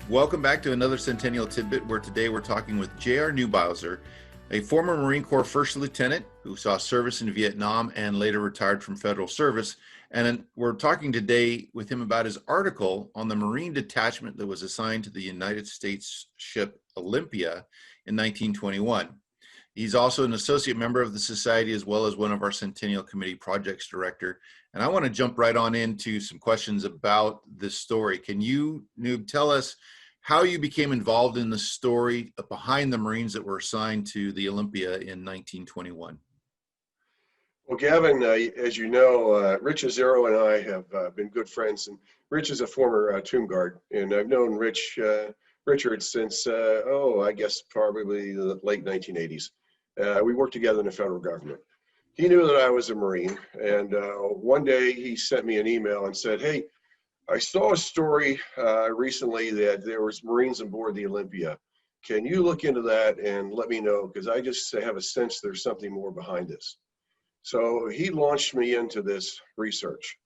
Welcome back to another Centennial Tidbit, where today we're talking with J.R. Neubeiser, a former Marine Corps First Lieutenant who saw service in Vietnam and later retired from federal service. And we're talking today with him about his article on the Marine detachment that was assigned to the United States ship Olympia in 1921. He's also an associate member of the Society, as well as one of our Centennial Committee projects director. And I want to jump right on into some questions about this story. Can you, Neub, tell us how you became involved in the story behind the Marines that were assigned to the Olympia in 1921? Well, Gavin, as you know, Rich Azero and I have been good friends, and Rich is a former tomb guard, and I've known Richard since, I guess probably the late 1980s. We worked together in the federal government. He knew that I was a Marine, and one day he sent me an email and said, "Hey, I saw a story recently that there was Marines aboard the Olympia. Can you look into that and let me know? Because I just have a sense there's something more behind this." So he launched me into this research,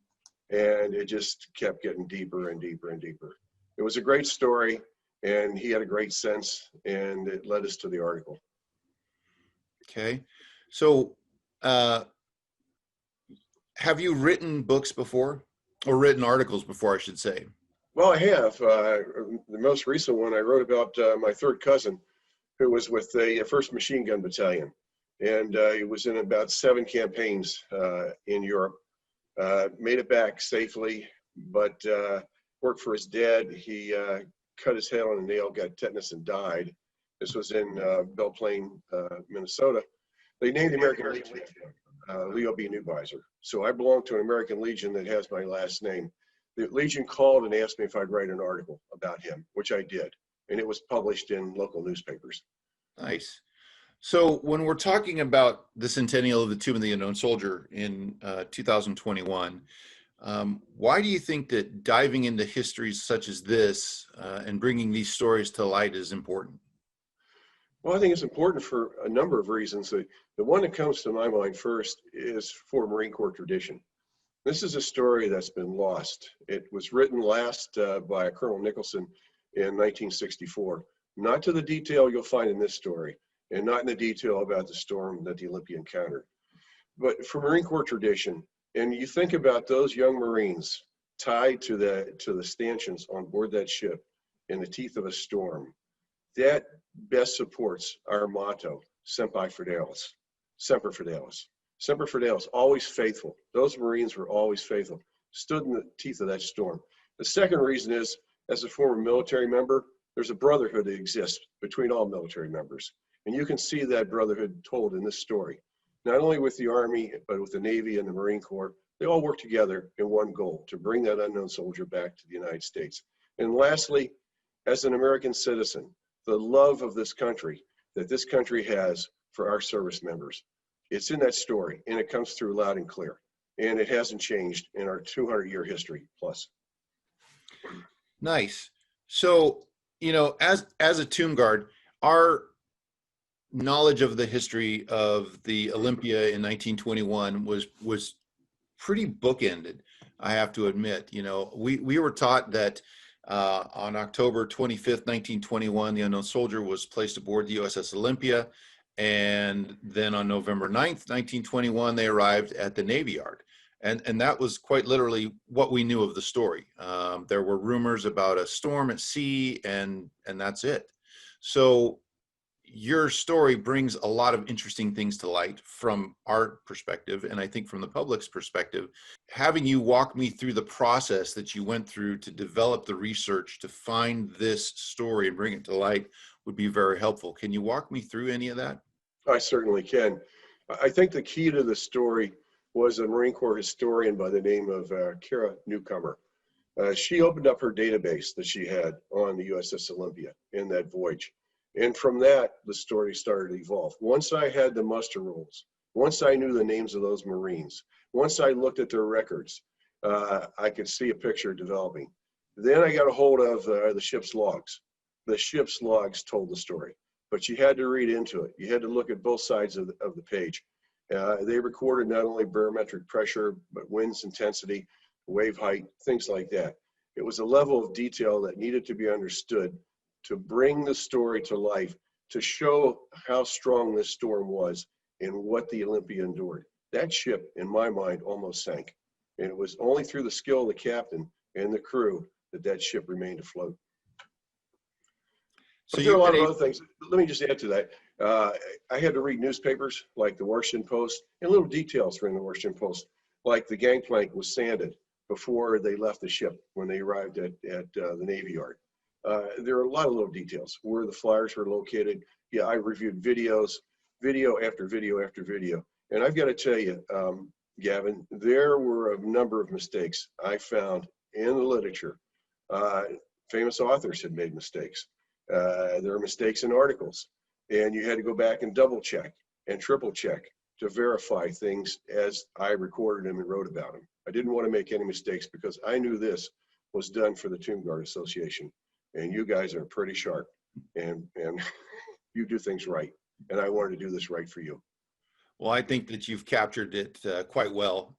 and it just kept getting deeper and deeper and deeper. It was a great story, and he had a great sense, and it led us to the article. Okay. So have you written books before, or written articles before, I should say? Well, I have. The most recent one I wrote about my third cousin, who was with the 1st Machine Gun Battalion. And he was in about 7 campaigns in Europe. Made it back safely, but worked for his dad. He cut his head on a nail, got tetanus, and died. This was in Belle Plaine, Minnesota. They named the American Legion Leo B. Neubeiser. So I belong to an American Legion that has my last name. The Legion called and asked me if I'd write an article about him, which I did. And it was published in local newspapers. Nice. So when we're talking about the centennial of the Tomb of the Unknown Soldier in 2021, why do you think that diving into histories such as this and bringing these stories to light is important? Well, I think it's important for a number of reasons. The one that comes to my mind first is for Marine Corps tradition. This is a story that's been lost. It was written last by Colonel Nicholson in 1964, not to the detail you'll find in this story, and not in the detail about the storm that the Olympia encountered. But for Marine Corps tradition, and you think about those young Marines tied to the stanchions on board that ship in the teeth of a storm, that best supports our motto, Semper Fidelis, Semper Fidelis. Semper Fidelis, always faithful. Those Marines were always faithful, stood in the teeth of that storm. The second reason is, as a former military member, there's a brotherhood that exists between all military members. And you can see that brotherhood told in this story. Not only with the Army, but with the Navy and the Marine Corps, they all work together in one goal, to bring that unknown soldier back to the United States. And lastly, as an American citizen, the love of this country that this country has for our service members. It's in that story, and it comes through loud and clear. And it hasn't changed in our 200-year history plus. Nice. So, you know, as a tomb guard, our knowledge of the history of the Olympia in 1921 was pretty bookended, I have to admit. You know, we were taught that on October 25th, 1921, the unknown soldier was placed aboard the USS Olympia. And then on November 9th, 1921, they arrived at the Navy Yard. And that was quite literally what we knew of the story. There were rumors about a storm at sea, and that's it. So your story brings a lot of interesting things to light from our perspective, and I think from the public's perspective. Having you walk me through the process that you went through to develop the research to find this story and bring it to light would be very helpful. Can you walk me through any of that? I certainly can. I think the key to the story was a Marine Corps historian by the name of Kara Newcomer. She opened up her database that she had on the USS Olympia in that voyage. And from that, the story started to evolve. Once I had the muster rolls, once I knew the names of those Marines, once I looked at their records, I could see a picture developing. Then I got a hold of the ship's logs. The ship's logs told the story, but you had to read into it. You had to look at both sides of the page. They recorded not only barometric pressure, but winds intensity, wave height, things like that. It was a level of detail that needed to be understood to bring the story to life, to show how strong this storm was and what the Olympia endured. That ship, in my mind, almost sank. And it was only through the skill of the captain and the crew that that ship remained afloat. So But there are a you've lot been of other things. Let me just add to that. I had to read newspapers like the Washington Post and little details from the Washington Post, like the gangplank was sanded before they left the ship when they arrived at the Navy Yard. There are a lot of little details, where the flyers were located. Yeah, I reviewed videos, video after video after video. And I've got to tell you, Gavin, there were a number of mistakes I found in the literature. Famous authors had made mistakes. There are mistakes in articles, and you had to go back and double check and triple check to verify things as I recorded them and wrote about them. I didn't want to make any mistakes because I knew this was done for the Tomb Guard Association, and you guys are pretty sharp, and you do things right, and I wanted to do this right for you. Well, I think that you've captured it quite well.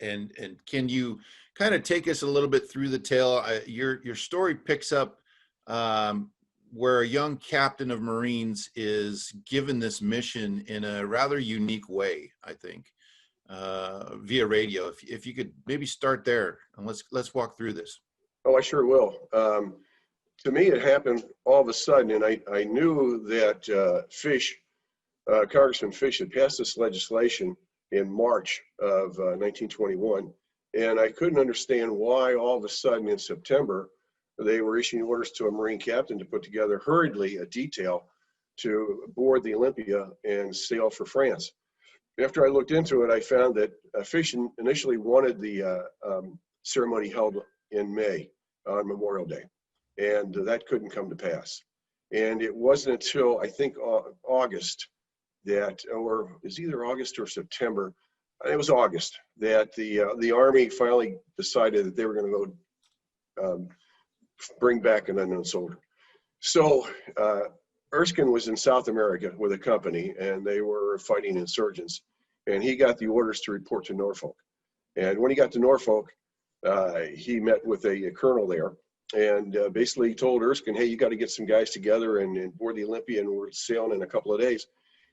And can you kind of take us a little bit through the tale? Your story picks up where a young captain of Marines is given this mission in a rather unique way, I think, via radio. If you could maybe start there, and let's walk through this. Oh, I sure will. To me, it happened all of a sudden, and I knew that Congressman Fish had passed this legislation in March of 1921, and I couldn't understand why all of a sudden in September they were issuing orders to a Marine captain to put together hurriedly a detail to board the Olympia and sail for France. After I looked into it, I found that Fish initially wanted the ceremony held in May on Memorial Day, and that couldn't come to pass. And it wasn't until I think August that, or it was either August or September, it was August, that the Army finally decided that they were going to go bring back an unknown soldier. So Erskine was in South America with a company, and they were fighting insurgents, and he got the orders to report to Norfolk. And when he got to Norfolk, he met with a colonel there, and basically told Erskine, hey, you got to get some guys together and board the Olympia, and we're sailing in a couple of days.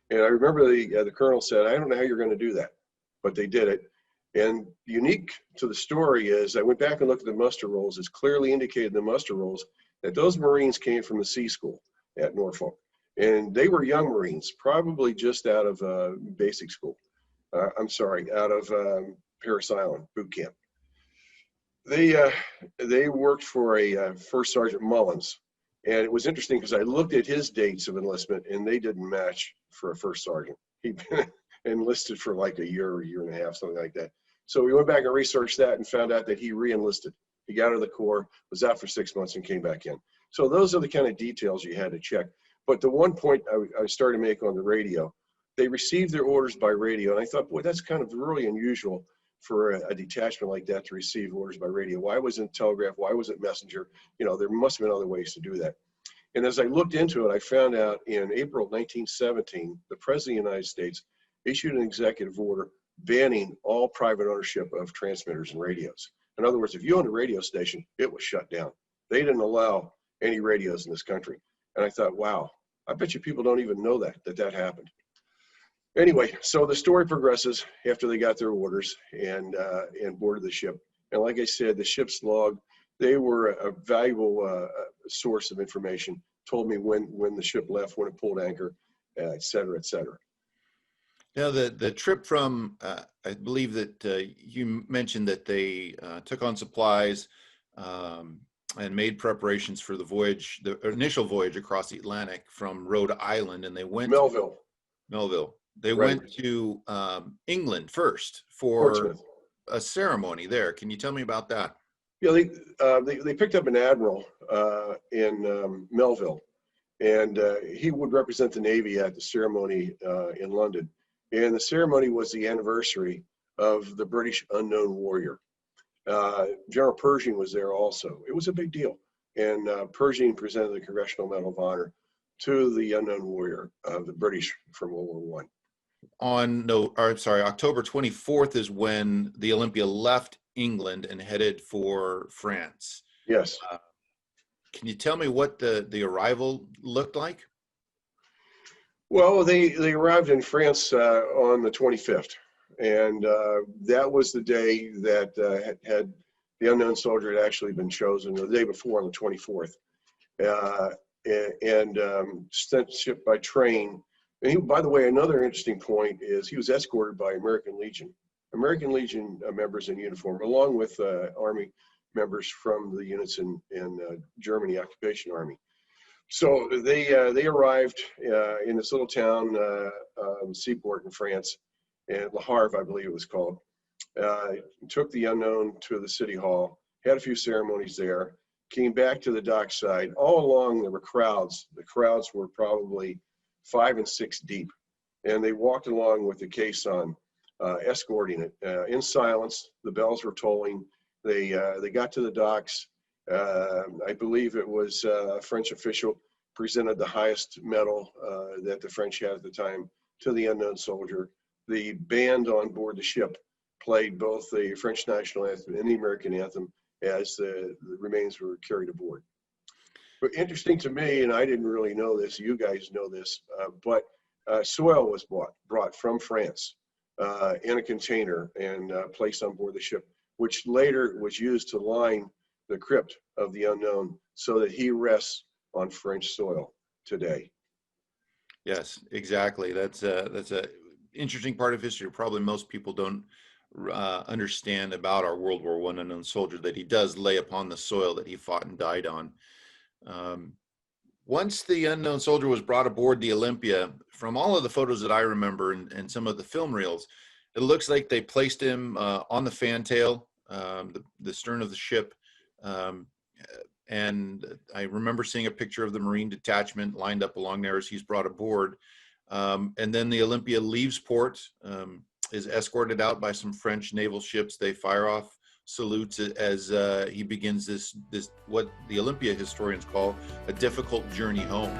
And I remember the colonel said, I don't know how you're going to do that, but they did it. And unique to the story is I went back and looked at the muster rolls. It's clearly indicated in the muster rolls that those Marines came from the Sea School at Norfolk. And they were young Marines, probably just out of basic school. Out of Parris Island boot camp. They worked for a First Sergeant Mullins. And it was interesting because I looked at his dates of enlistment and they didn't match for a first sergeant. He'd been enlisted for like a year and a half, something like that. So we went back and researched that and found out that he re-enlisted. He got out of the Corps, was out for 6 months and came back in. So those are the kind of details you had to check. But the one point I started to make on the radio, they received their orders by radio. And I thought, boy, that's kind of really unusual for a detachment like that to receive orders by radio. Why wasn't telegraph? Why was it messenger? You know, there must have been other ways to do that. And as I looked into it, I found out in April 1917, the President of the United States issued an executive order banning all private ownership of transmitters and radios. In other words, if you owned a radio station, it was shut down. They didn't allow any radios in this country. And I thought, wow, I bet you people don't even know that happened. Anyway, so the story progresses after they got their orders and boarded the ship. And like I said, the ship's log, they were a valuable source of information, told me when the ship left, when it pulled anchor, et cetera, et cetera. Now, the trip from, I believe that you mentioned that they took on supplies and made preparations for the voyage, the initial voyage across the Atlantic from Rhode Island, and they went Melville. They Right. went to England first for Portsmouth. a ceremony there. Can you tell me about that? Yeah, they picked up an admiral in Melville, and he would represent the Navy at the ceremony in London. And the ceremony was the anniversary of the British unknown warrior. General Pershing was there also. It was a big deal. And Pershing presented the Congressional Medal of Honor to the unknown warrior of the British from World War I. October 24th is when the Olympia left England and headed for France. Yes. Uh, can you tell me what the arrival looked like? Well, they arrived in France on the 25th, and that was the day that had the unknown soldier had actually been chosen. The day before, on the 24th, and sent ship by train. And he, by the way, another interesting point is he was escorted by American Legion members in uniform, along with Army members from the units in Germany Occupation Army. So they arrived in this little town, seaport in France, and Le Havre, I believe it was called. Took the unknown to the city hall, had a few ceremonies there, came back to the dockside. All along there were crowds. The crowds were probably 5 and 6 deep, and they walked along with the caisson, escorting it in silence. The bells were tolling. They got to the docks. I believe it was a French official presented the highest medal that the French had at the time to the unknown soldier. The band on board the ship played both the French national anthem and the American anthem as the remains were carried aboard. But interesting to me, and I didn't really know this, you guys know this, but soil was brought from France in a container and placed on board the ship, which later was used to line the crypt of the unknown so that he rests on French soil today. Yes, exactly. That's a interesting part of history. Probably most people don't understand about our World War I unknown soldier, that he does lay upon the soil that he fought and died on. Once the unknown soldier was brought aboard the Olympia, from all of the photos that I remember and some of the film reels, it looks like they placed him on the fantail, the stern of the ship. And I remember seeing a picture of the Marine detachment lined up along there as he's brought aboard. And then the Olympia leaves port, is escorted out by some French naval ships. They fire off salutes as he begins this what the Olympia historians call a difficult journey home.